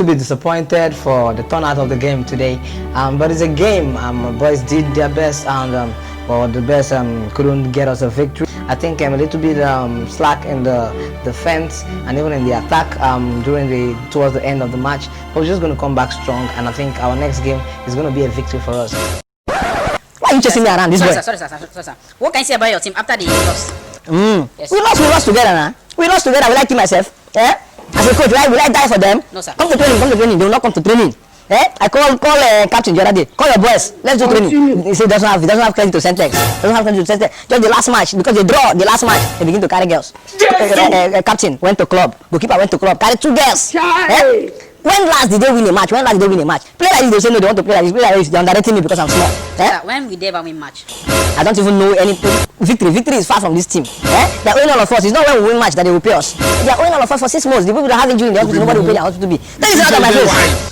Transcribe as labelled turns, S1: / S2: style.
S1: to be disappointed for the turnout of the game today, but it's a game. Boys did their best, and well, the best couldn't get us a victory. I think a little bit slack in the defense and even in the attack towards the end of the match. But we're just going to come back strong, and I think our next game is going to be a victory for us.
S2: Why are you chasing me around this way?
S3: Sorry, sir. What can you say about your team after the loss?
S2: Yes. We lost together now. We lost together. Will I kill myself? Yeah? As a coach, will I die for them?
S3: No, sir.
S2: Come to training. They will not come to training. Eh? I call captain the other day. Call your boys. Let's do training. He said he doesn't have credit to Centex. Just the last match, because they draw the last match, they begin to carry girls. Captain went to club. Goalkeeper went to club. Carry 2 girls. Eh? When last did they win a match? Play like this, they say no, they want to play like this. Play like this. They're underrating me because I'm small. Eh?
S3: Sir, when we ever win match?
S2: I don't even know anything. Victory is far from this team. Eh? They're owing all of us. It's not when we win match that they will pay us. They're owing all of us for 6 months. The people that have injury in the hospital, nobody will pay their hospital to be. That is not my face.